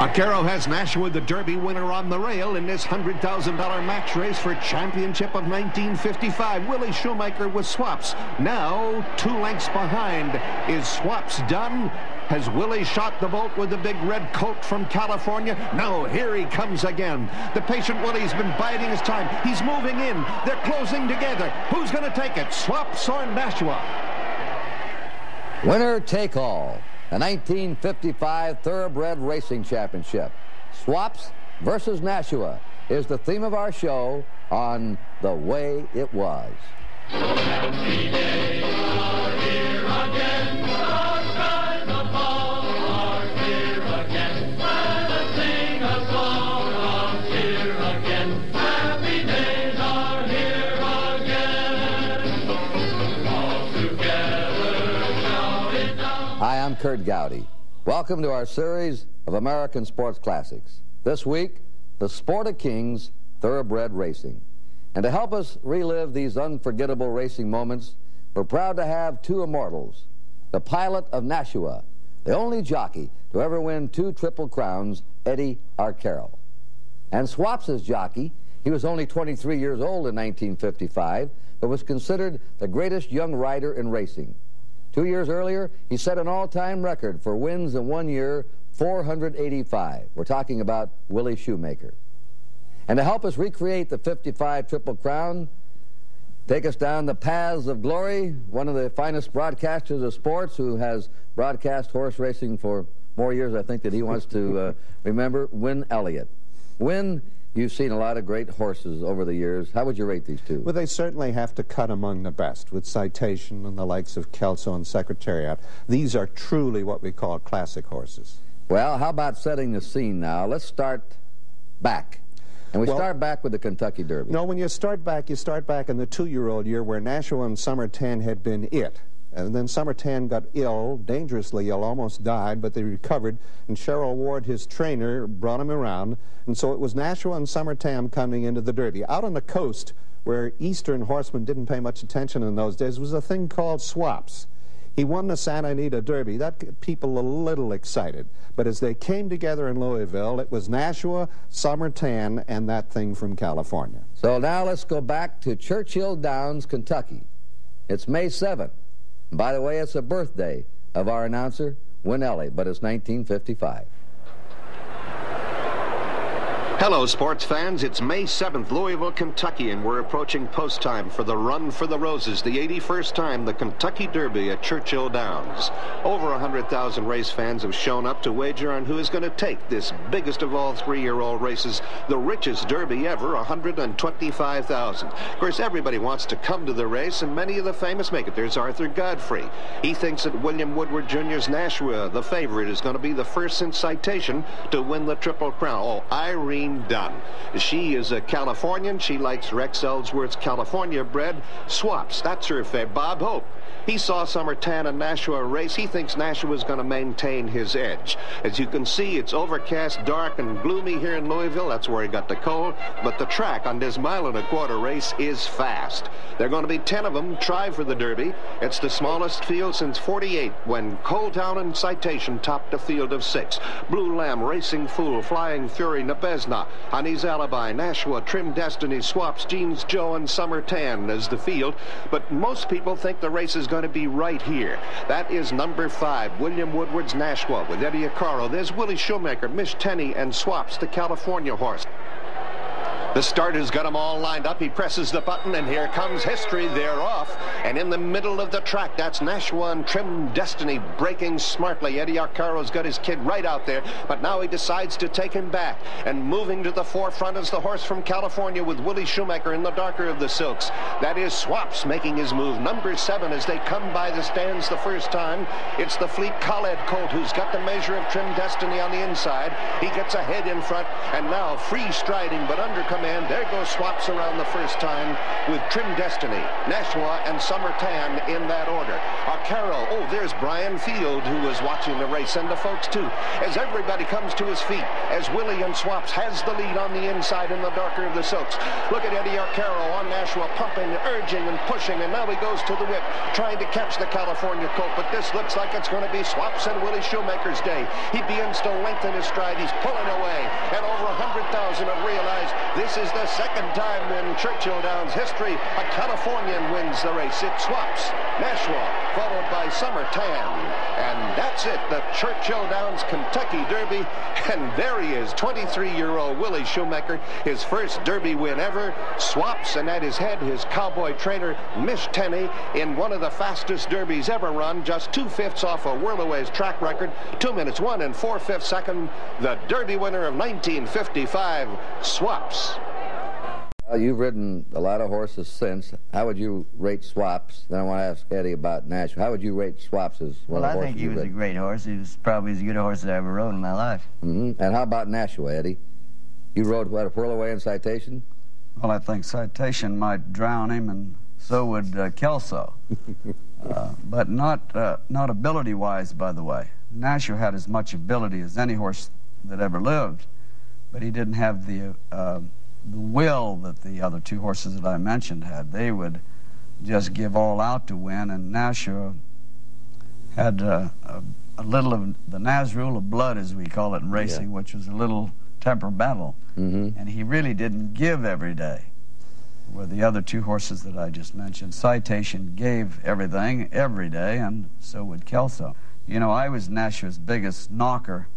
Arcaro has Nashua, the Derby winner, on the rail in this $100,000 match race for championship of 1955. Willie Shoemaker with Swaps. Now 2 lengths behind. Is Swaps done? Has Willie shot the bolt with the big red coat from California? No, here he comes again. The patient Willie's been biding his time. He's moving in. They're closing together. Who's going to take it, Swaps or Nashua? Winner take all. The 1955 Thoroughbred Racing Championship. Swaps versus Nashua is the theme of our show on The Way It Was. So happy they are here again. The skies above are clear again. Let us sing a song of cheer again. Happy days are here again. All together shout it down. Hi, I'm Kurt Gowdy. Welcome to our series of American Sports Classics. This week, the Sport of Kings, Thoroughbred Racing. And to help us relive these unforgettable racing moments, we're proud to have 2 immortals. The pilot of Nashua, the only jockey to ever win 2 Triple Crowns, Eddie Arcaro. And Swaps' jockey, he was only 23 years old in 1955, but was considered the greatest young rider in racing. 2 years earlier, he set an all-time record for wins in 1 year, 485. We're talking about Willie Shoemaker. And to help us recreate the 55 Triple Crown, take us down the paths of glory, one of the finest broadcasters of sports who has broadcast horse racing for more years, I think, that he wants to remember, Win Elliott. Win, you've seen a lot of great horses over the years. How would you rate these 2? Well, they certainly have to cut among the best, with Citation and the likes of Kelso and Secretariat. These are truly what we call classic horses. Well, how about setting the scene now? Let's start back. And we start back with the Kentucky Derby. No, when you start back in the 2-year-old year where Nashua and Summertan had been it. And then Summertan got ill, dangerously ill, almost died, but they recovered. And Sherrill Ward, his trainer, brought him around. And so it was Nashua and Summertan coming into the Derby. Out on the coast, where Eastern horsemen didn't pay much attention in those days, was a thing called Swaps. He won the Santa Anita Derby. That got people a little excited. But as they came together in Louisville, it was Nashua, Summertan, and that thing from California. So now let's go back to Churchill Downs, Kentucky. It's May 7th. By the way, it's a birthday of our announcer, Win Elliott, but it's 1955. Hello, sports fans. It's May 7th, Louisville, Kentucky, and we're approaching post time for the Run for the Roses, the 81st time the Kentucky Derby at Churchill Downs. Over 100,000 race fans have shown up to wager on who is going to take this biggest of all 3-year-old races, the richest Derby ever, 125,000. Of course, everybody wants to come to the race, and many of the famous make it. There's Arthur Godfrey. He thinks that William Woodward Jr.'s Nashua, the favorite, is going to be the first since Citation to win the Triple Crown. Oh, Irene Dunn. She is a Californian. She likes Rex Ellsworth's California bred Swaps. That's her favorite. Bob Hope. He saw Summertan and Nashua race. He thinks Nashua is going to maintain his edge. As you can see, it's overcast, dark, and gloomy here in Louisville. That's where he got the cold. But the track on this 1.25-mile race is fast. There are going to be 10 of them try for the Derby. It's the smallest field since '48 when Coletown and Citation topped a field of 6. Blue Lamb, Racing Fool, Flying Fury, Nebezna, Honey's Alibi, Nashua, Trim Destiny, Swaps, Jeans Joe, and Summertan as the field. But most people think the race is going to be right here. That is number 5, William Woodward's Nashua with Eddie Arcaro. There's Willie Shoemaker, Mish Tenney, and Swaps, the California horse. The starter's got them all lined up. He presses the button, and here comes history. They're off. And in the middle of the track, that's Nashua and Trim Destiny breaking smartly. Eddie Arcaro's got his kid right out there, but now he decides to take him back. And moving to the forefront is the horse from California with Willie Shoemaker in the darker of the silks. That is Swaps making his move. Number 7 as they come by the stands the first time. It's the Fleet Khaled colt who's got the measure of Trim Destiny on the inside. He gets ahead in front, and now free striding, but undercoming in. There goes Swaps around the first time with Trim Destiny, Nashua, and Summer Tan in that order. Carroll, oh, there's Brian Field, who was watching the race, and the folks, too, as everybody comes to his feet, as Willie and Swaps has the lead on the inside in the darker of the silks. Look at Eddie Arcaro on Nashua, pumping, urging, and pushing, and now he goes to the whip, trying to catch the California colt, but this looks like it's going to be Swaps and Willie Shoemaker's day. He begins to lengthen his stride. He's pulling away, and over 100,000 have realized this is the second time in Churchill Downs history a Californian wins the race. It Swaps, Nashua, followed by Summer Tan. And that's it, the Churchill Downs Kentucky Derby. And there he is, 23-year-old Willie Shoemaker, his first Derby win ever. Swaps, and at his head, his cowboy trainer, Mish Tenney, in one of the fastest derbies ever run, just 2/5 off a Whirlaway's track record, 2 minutes, 1 and 4/5 second. The Derby winner of 1955, Swaps. You've ridden a lot of horses since. How would you rate Swaps? Then I want to ask Eddie about Nashua. How would you rate Swaps as one of the horses? Well, I think he was a great horse. He was probably as good a horse as I ever rode in my life. And how about Nashua, Eddie? You rode, what, a Whirlaway in Citation? Well, I think Citation might drown him, and so would Kelso. But not ability-wise, by the way. Nashua had as much ability as any horse that ever lived, but he didn't have the will that the other two horses that I mentioned had. They would just give all out to win, and Nashua had a little of the Nazrul of blood, as we call it in racing, which was a little temperamental, and he really didn't give every day. Where the other two horses that I just mentioned, Citation gave everything every day, and so would Kelso. You know, I was Nashua's biggest knocker.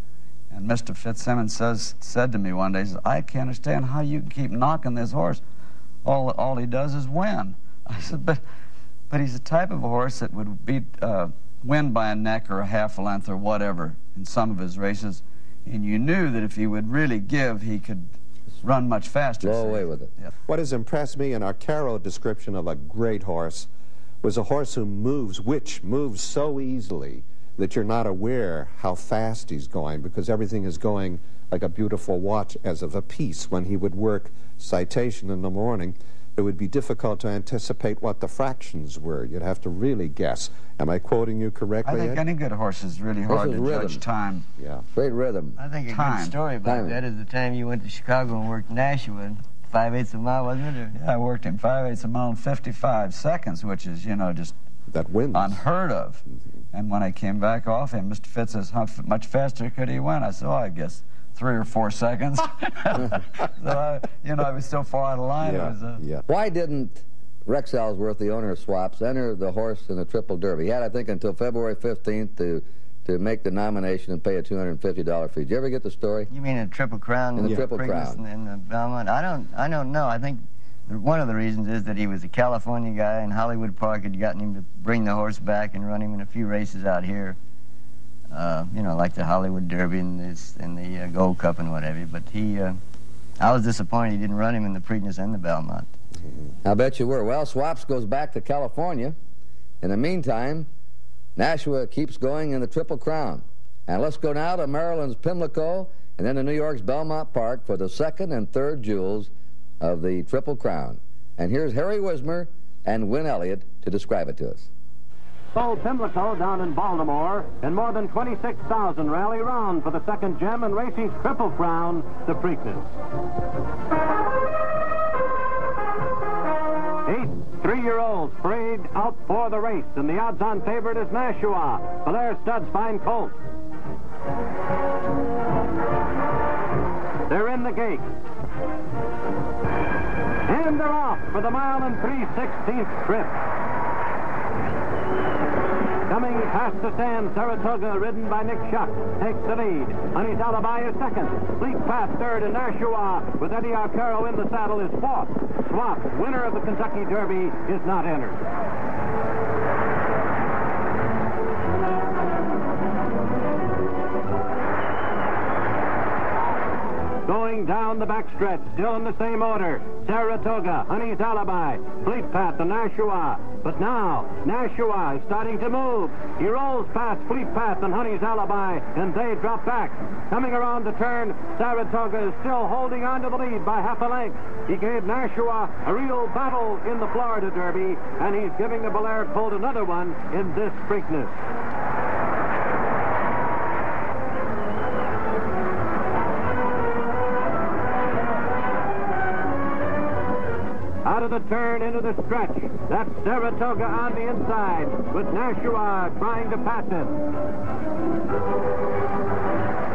And Mr. Fitzsimmons said to me one day, he says, I can't understand how you can keep knocking this horse. All he does is win. I said, but he's the type of a horse that would win by a neck or a half a length or whatever in some of his races. And you knew that if he would really give, he could run much faster. Blow away with it. Yeah. What has impressed me in our Arcaro description of a great horse was a horse who moves so easily that you're not aware how fast he's going, because everything is going like a beautiful watch as of a piece. When he would work Citation in the morning, it would be difficult to anticipate what the fractions were. You'd have to really guess. Am I quoting you correctly, I think Ed? any good horse is really hard to judge time. Yeah. Great rhythm. I think a Time. good story about that is the time you went to Chicago and worked Nashua, 5/8 of a mile, wasn't it? Yeah, I worked him 5/8 a mile in 55 seconds, which is, you know, just That wins. unheard of. And when I came back off him, Mr. Fitz says, how much faster could he win? I said, oh, I guess 3 or 4 seconds. So, I was so far out of line. Yeah. Why didn't Rex Ellsworth, the owner of Swaps, enter the horse in the Triple Derby? He had, I think, until February 15th to make the nomination and pay a $250 fee. Did you ever get the story? You mean a Triple Crown? In the Triple Preakness Crown. In the Belmont? I don't know. I think one of the reasons is that he was a California guy, and Hollywood Park had gotten him to bring the horse back and run him in a few races out here. Like the Hollywood Derby and the Gold Cup and whatever. But I was disappointed he didn't run him in the Preakness and the Belmont. I bet you were. Well, Swaps goes back to California. In the meantime, Nashua keeps going in the Triple Crown. And let's go now to Maryland's Pimlico and then to New York's Belmont Park for the second and third jewels of the Triple Crown. And here's Harry Wismer and Win Elliott to describe it to us. So Pimlico down in Baltimore, and more than 26,000 rally round for the second gem in racing's Triple Crown, the Preakness. 8 3-year-olds parade out for the race, and the odds-on favorite is Nashua, Blair Stud's fine colt. They're in the gate. And they're off for the mile and 3/16 trip. Coming past the stand, Saratoga, ridden by Nick Shuck, takes the lead. Honey's Alibi is second. Fleet Pass third, and Nashua, with Eddie Arcaro in the saddle, is fourth. Swaps, winner of the Kentucky Derby, is not entered. Going Coming down the backstretch, still in the same order. Saratoga, Honey's Alibi, Fleet Path, and Nashua. But now, Nashua is starting to move. He rolls past Fleet Path and Honey's Alibi, and they drop back. Coming around the turn, Saratoga is still holding on to the lead by half a length. He gave Nashua a real battle in the Florida Derby, and he's giving the Bel Air Colt another one in this Preakness. Out of the turn into the stretch. That's Saratoga on the inside, with Nashua trying to pass him.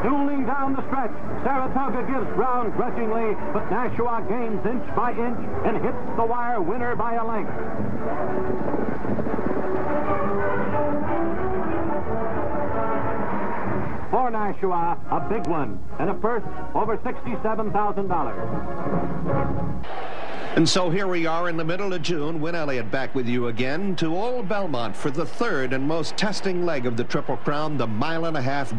Dueling down the stretch. Saratoga gives ground grudgingly, but Nashua gains inch by inch and hits the wire winner by a length. For Nashua, a big one, and a purse over $67,000. And so here we are in the middle of June. Win Elliott back with you again to Old Belmont for the third and most testing leg of the Triple Crown, the 1.5 mile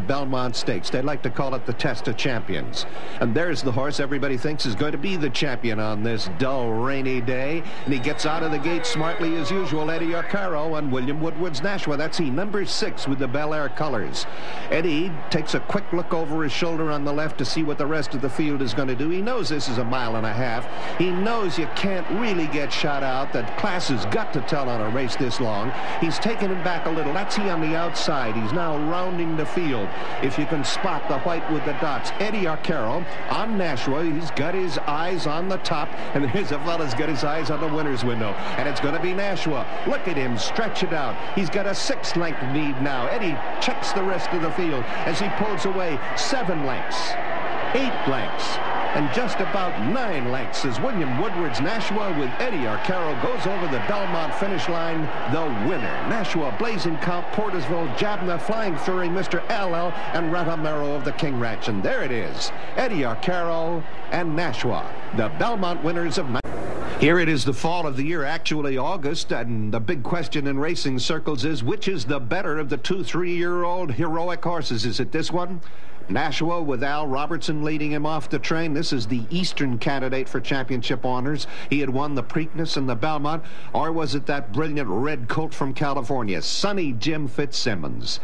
Belmont Stakes. They like to call it the Test of Champions. And there's the horse everybody thinks is going to be the champion on this dull, rainy day. And he gets out of the gate smartly as usual. Eddie Arcaro and William Woodward's Nashua. That's he, number 6 with the Bel Air colors. Eddie takes a quick look over his shoulder on the left to see what the rest of the field is going to do. He knows this is a 1.5 miles. He knows you can't really get shot out. That class has got to tell on a race this long. He's taken him back a little. That's he on the outside. He's now rounding the field. If you can spot the white with the dots. Eddie Arcaro on Nashua. He's got his eyes on the top, and here's a fella's got his eyes on the winner's window, and it's going to be Nashua. Look at him stretch it out. He's got a 6-length lead now. Eddie checks the rest of the field as he pulls away 7 lengths, 8 lengths, and just about 9 lengths as William Woodward's Nashua with Eddie Arcaro goes over the Belmont finish line, the winner. Nashua, Blazing Count, Portersville, Jabna, Flying Fury, Mr. LL, and Ratamero of the King Ranch. And there it is, Eddie Arcaro and Nashua, the Belmont winners of night. Here it is, the fall of the year, actually August, and the big question in racing circles is, which is the better of the 2 3-year-old heroic horses? Is it this one? Nashua with Al Robertson leading him off the train. This is the Eastern candidate for championship honors. He had won the Preakness and the Belmont. Or was it that brilliant red colt from California, Sonny Jim Fitzsimmons?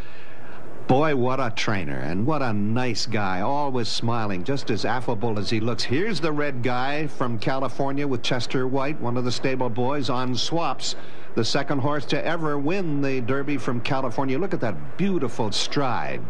Boy, what a trainer, and what a nice guy, always smiling, just as affable as he looks. Here's the red guy from California with Chester White, one of the stable boys on Swaps, the second horse to ever win the Derby from California. Look at that beautiful stride.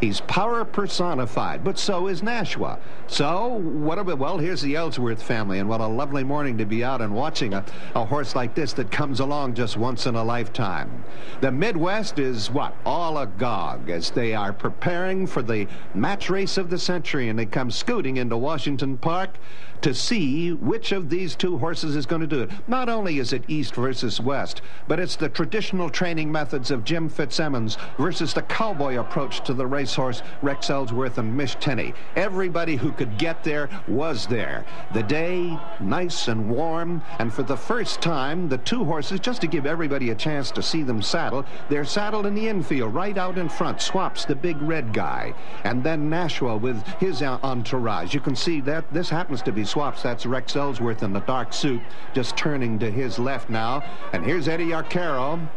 He's power personified, but so is Nashua. So, what about, well, here's the Ellsworth family, and what a lovely morning to be out and watching a horse like this that comes along just once in a lifetime. The Midwest is, what, all agog as they are preparing for the match race of the century, and they come scooting into Washington Park to see which of these 2 horses is going to do it. Not only is it East versus West, but it's the traditional training methods of Jim Fitzsimmons versus the cowboy approach to the racehorse Rex Ellsworth and Mish Tenney. Everybody who could get there was there. The day, nice and warm, and for the first time, the 2 horses, just to give everybody a chance to see them saddle, they're saddled in the infield, right out in front. Swaps, the big red guy, and then Nashua with his entourage. You can see that this happens to be Swaps. That's Rex Ellsworth in the dark suit, just turning to his left now. And here's Eddie Arcaro.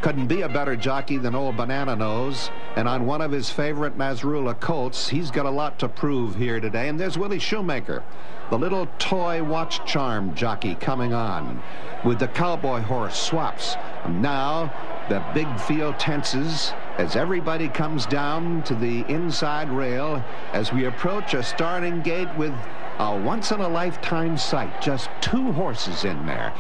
Couldn't be a better jockey than old Banana Nose. And on one of his favorite Mazrula colts, he's got a lot to prove here today. And there's Willie Shoemaker, the little toy watch charm jockey, coming on with the cowboy horse Swaps. And now the big field tenses as everybody comes down to the inside rail as we approach a starting gate with a once-in-a-lifetime sight. Just 2 horses in there.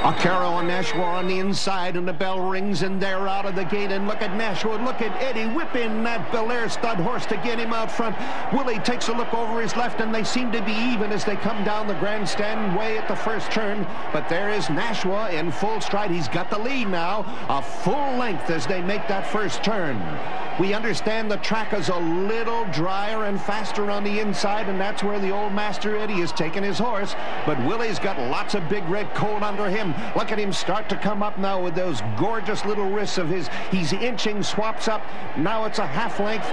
Arcaro and Nashua on the inside, and the bell rings, and they're out of the gate. And look at Nashua, look at Eddie whipping that Bel Air stud horse to get him out front. Willie takes a look over his left, and they seem to be even as they come down the grandstand way at the first turn. But there is Nashua in full stride. He's got the lead now, a full length as they make that first turn. We understand the track is a little drier and faster on the inside, and that's where the old Master Eddie is taking his horse. But Willie's got lots of big red coat under him. Look at him start to come up now with those gorgeous little wrists of his. He's inching Swaps up. Now it's a half length.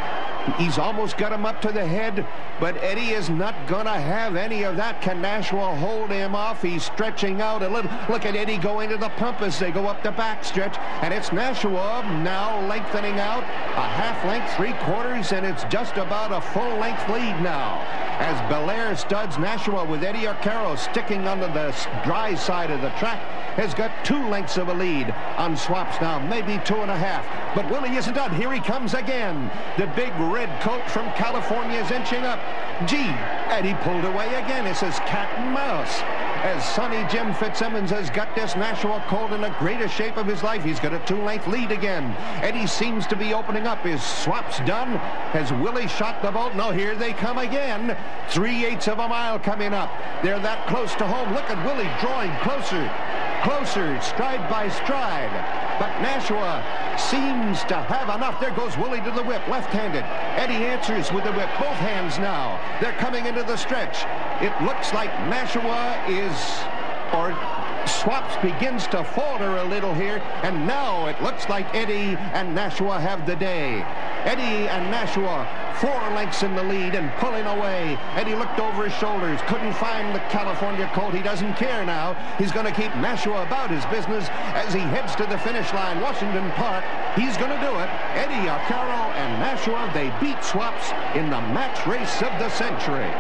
He's almost got him up to the head, but Eddie is not going to have any of that. Can Nashua hold him off? He's stretching out a little. Look at Eddie go into the pump as they go up the backstretch, and it's Nashua now lengthening out a half length, 3/4, and it's just about a full length lead now. As Belair studs Nashua with Eddie Arcaro sticking under the dry side of the track, has got 2 lengths of a lead on Swaps now, maybe 2.5. But Willie isn't done. Here he comes again. The big red coat from California is inching up. Gee, Eddie pulled away again. It says cat and mouse. As Sonny Jim Fitzsimmons has got this Nashua colt in the greatest shape of his life. He's got a 2-length lead again. Eddie seems to be opening up. Is Swaps done? Has Willie shot the boat? No, here they come again. 3/8 of a mile coming up. They're that close to home. Look at Willie drawing closer, closer, stride by stride. But Nashua seems to have enough. There goes Willie to the whip, left-handed. Eddie answers with the whip, both hands now. They're coming into the stretch. It looks like Nashua or Swaps begins to falter a little here, and now it looks like Eddie and Nashua have the day. Eddie and Nashua 4 lengths in the lead and pulling away. Eddie looked over his shoulders, couldn't find the California colt. He doesn't care now. He's going to keep Nashua about his business as he heads to the finish line, Washington Park. He's going to do it. Eddie Arcaro and Nashua, they beat Swaps in the match race of the century.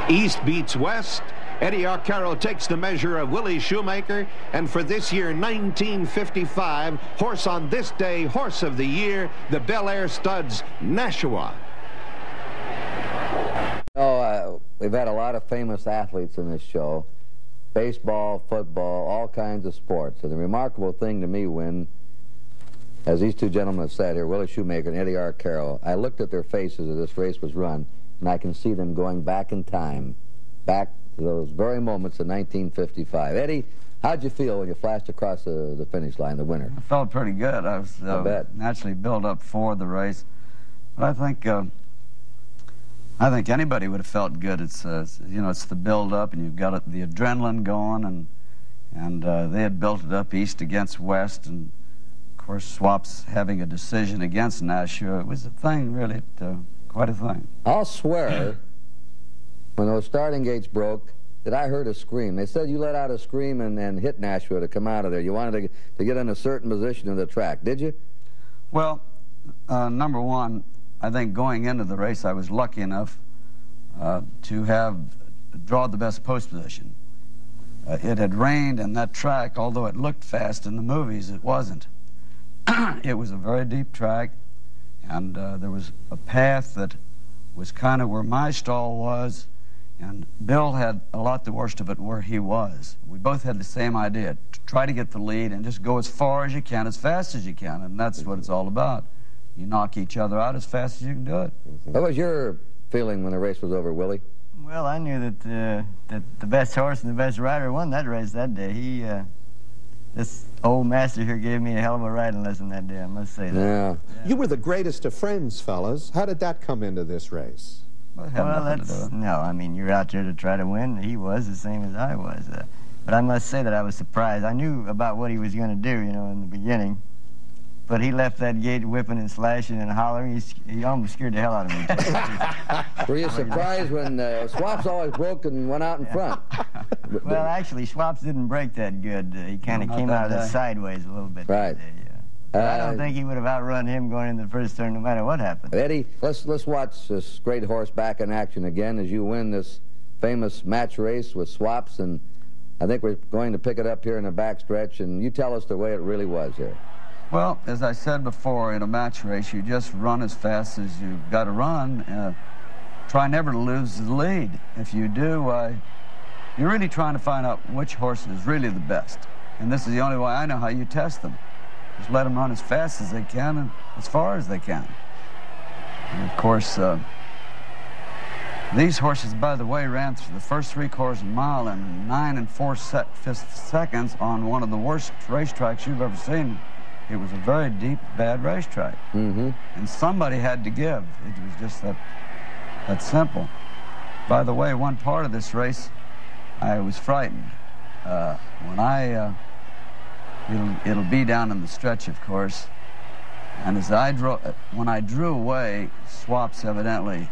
East beats West. Eddie Arcaro takes the measure of Willie Shoemaker, and for this year, 1955, horse on this day, horse of the year, the Bel Air Studs, Nashua. We've had a lot of famous athletes in this show. Baseball, football, all kinds of sports. And the remarkable thing to me when, as these 2 gentlemen have said here, Willie Shoemaker and Eddie Arcaro, I looked at their faces as this race was run, and I can see them going back in time, back to those very moments in 1955. Eddie, how'd you feel when you flashed across the finish line, the winner? I felt pretty good. I was naturally built up for the race. But I think anybody would have felt good. It's you know, it's the build-up, and you've got the adrenaline going, and they had built it up east against west, and of course Swaps having a decision against Nashua. It was a thing, really, quite a thing. I'll swear, when those starting gates broke, that I heard a scream. They said you let out a scream and hit Nashua to come out of there. You wanted to get in a certain position in the track, did you? Well, number one, I think going into the race, I was lucky enough to draw the best post position. It had rained, and that track, although it looked fast in the movies, it wasn't. It was a very deep track, and there was a path that was kind of where my stall was, and Bill had a lot the worst of it where he was. We both had the same idea, to try to get the lead and just go as far as you can, as fast as you can, and that's what it's all about. You knock each other out as fast as you can do it. What was your feeling when the race was over, Willie? Well, I knew that the best horse and the best rider won that race that day. This old master here gave me a hell of a riding lesson that day, I must say that. Yeah. You were the greatest of friends, fellas. How did that come into this race? Well, no, I mean, you're out there to try to win. He was the same as I was. But I must say that I was surprised. I knew about what he was going to do, you know, in the beginning. But he left that gate whipping and slashing and hollering. He almost scared the hell out of me. Were you surprised when Swaps always broke and went out in front? Well, actually, Swaps didn't break that good. He kind of came out of the sideways a little bit. Right. I don't think he would have outrun him going in the first turn no matter what happened. Eddie, let's watch this great horse back in action again as you win this famous match race with Swaps, and I think we're going to pick it up here in the backstretch, and you tell us the way it really was here. Well, as I said before, in a match race, you just run as fast as you've got to run. Try never to lose the lead. If you do, you're really trying to find out which horse is really the best. And this is the only way I know how you test them. Just let them run as fast as they can and as far as they can. And of course, these horses, by the way, ran through the first 3/4 of a mile in 9 4/5 seconds on one of the worst racetracks you've ever seen. It was a very deep, bad racetrack. Mm-hmm. And somebody had to give. It was just that simple. By the way, one part of this race, I was frightened. When it'll be down in the stretch, of course, And when I drew away, Swaps evidently,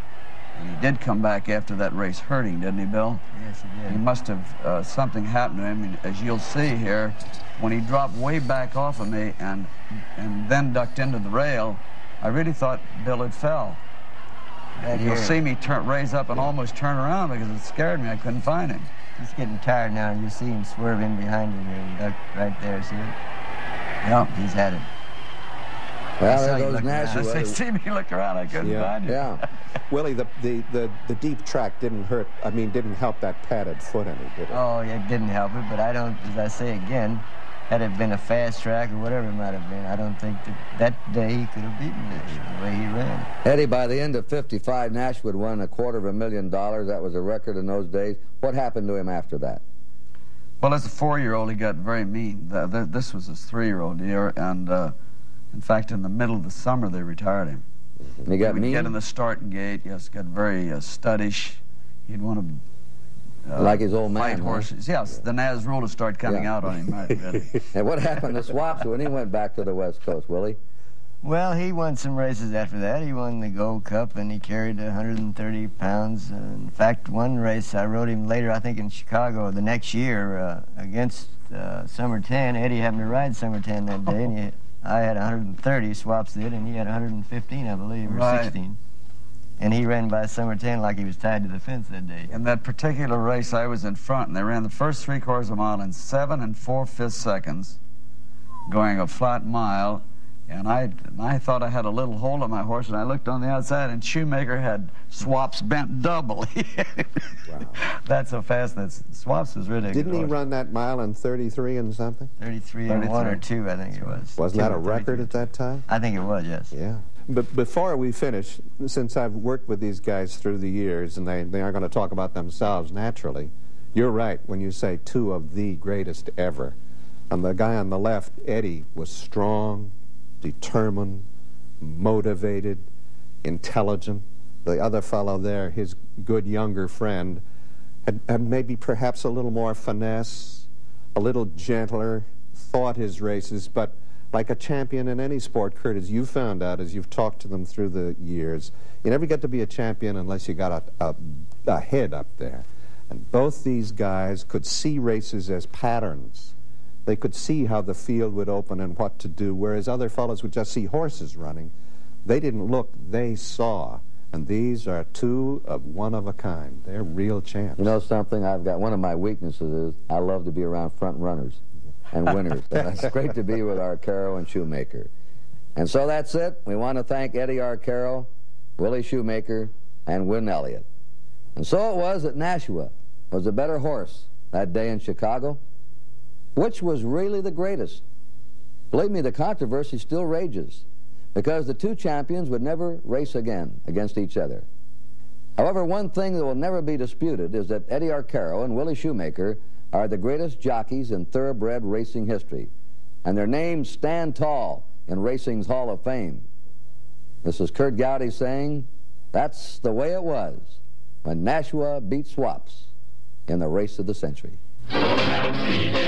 and he did come back after that race hurting, didn't he, Bill? Yes, he did. He must have, something happened to him, and as you'll see here, when he dropped way back off of me and then ducked into the rail, I really thought Bill had fell. You'll see me raise up and almost turn around because it scared me. I couldn't find him. He's getting tired now, and you see him swerve in behind him here. He ducked right there, see it? Yeah. He's had it. Well, there goes Nashua. They see me look around, I couldn't find him. Yeah. Willie, the deep track didn't help that padded foot any, did it? Oh, it didn't help it, but I don't, as I say again, had it been a fast track or whatever it might have been, I don't think that day he could have beaten Nashua the way he ran. Eddie, by the end of 55, Nashua had won $250,000. That was a record in those days. What happened to him after that? Well, as a 4-year-old, he got very mean. This was his 3-year-old year, and in fact, in the middle of the summer, they retired him. He got mean? He'd get in the starting gate, yes, got very studdish. He'd want to like his old man, fight horses. Yes, the Naz rule would start coming out on him, right, Eddie? And what happened to Swaps when he went back to the West Coast, Willie? Well, he won some races after that. He won the Gold Cup, and he carried 130 pounds. In fact, one race I rode him later, I think in Chicago, the next year against Summer 10. Eddie happened to ride Summer 10 that day, and I had 130, Swaps did, and he had 115, I believe, or 16. And he ran by Summer 10 like he was tied to the fence that day. In that particular race, I was in front, and they ran the first 3/4 of a mile in 7 4/5 seconds, going a flat mile. And I thought I had a little hold on my horse, and I looked on the outside, and Shoemaker had Swaps bent double. Wow. That's so fast. Swaps was ridiculous. Didn't he run that mile in 33 and something? 33 and 1 or 2, I think it was. Wasn't that a record at that time? I think it was, yes. Yeah. But before we finish, since I've worked with these guys through the years, and they are going to talk about themselves naturally, you're right when you say 2 of the greatest ever. And the guy on the left, Eddie, was strong, determined, motivated, intelligent. The other fellow there, his good younger friend, had maybe perhaps a little more finesse, a little gentler, thought his races, but like a champion in any sport, Kurt, as you found out as you've talked to them through the years, you never get to be a champion unless you got a head up there. And both these guys could see races as patterns. They could see how the field would open and what to do, whereas other fellows would just see horses running. They didn't look, they saw. And these are 2 of one of a kind. They're real champs. You know something? I've got one of my weaknesses is I love to be around front runners and winners. And it's great to be with Arcaro and Shoemaker. And so that's it. We want to thank Eddie Arcaro, Willie Shoemaker, and Win Elliott. And so it was that Nashua was a better horse that day in Chicago. Which was really the greatest? Believe me, the controversy still rages because the 2 champions would never race again against each other. However, one thing that will never be disputed is that Eddie Arcaro and Willie Shoemaker are the greatest jockeys in thoroughbred racing history, and their names stand tall in racing's Hall of Fame. This is Kurt Gowdy saying, that's the way it was when Nashua beat Swaps in the race of the century. Happy day.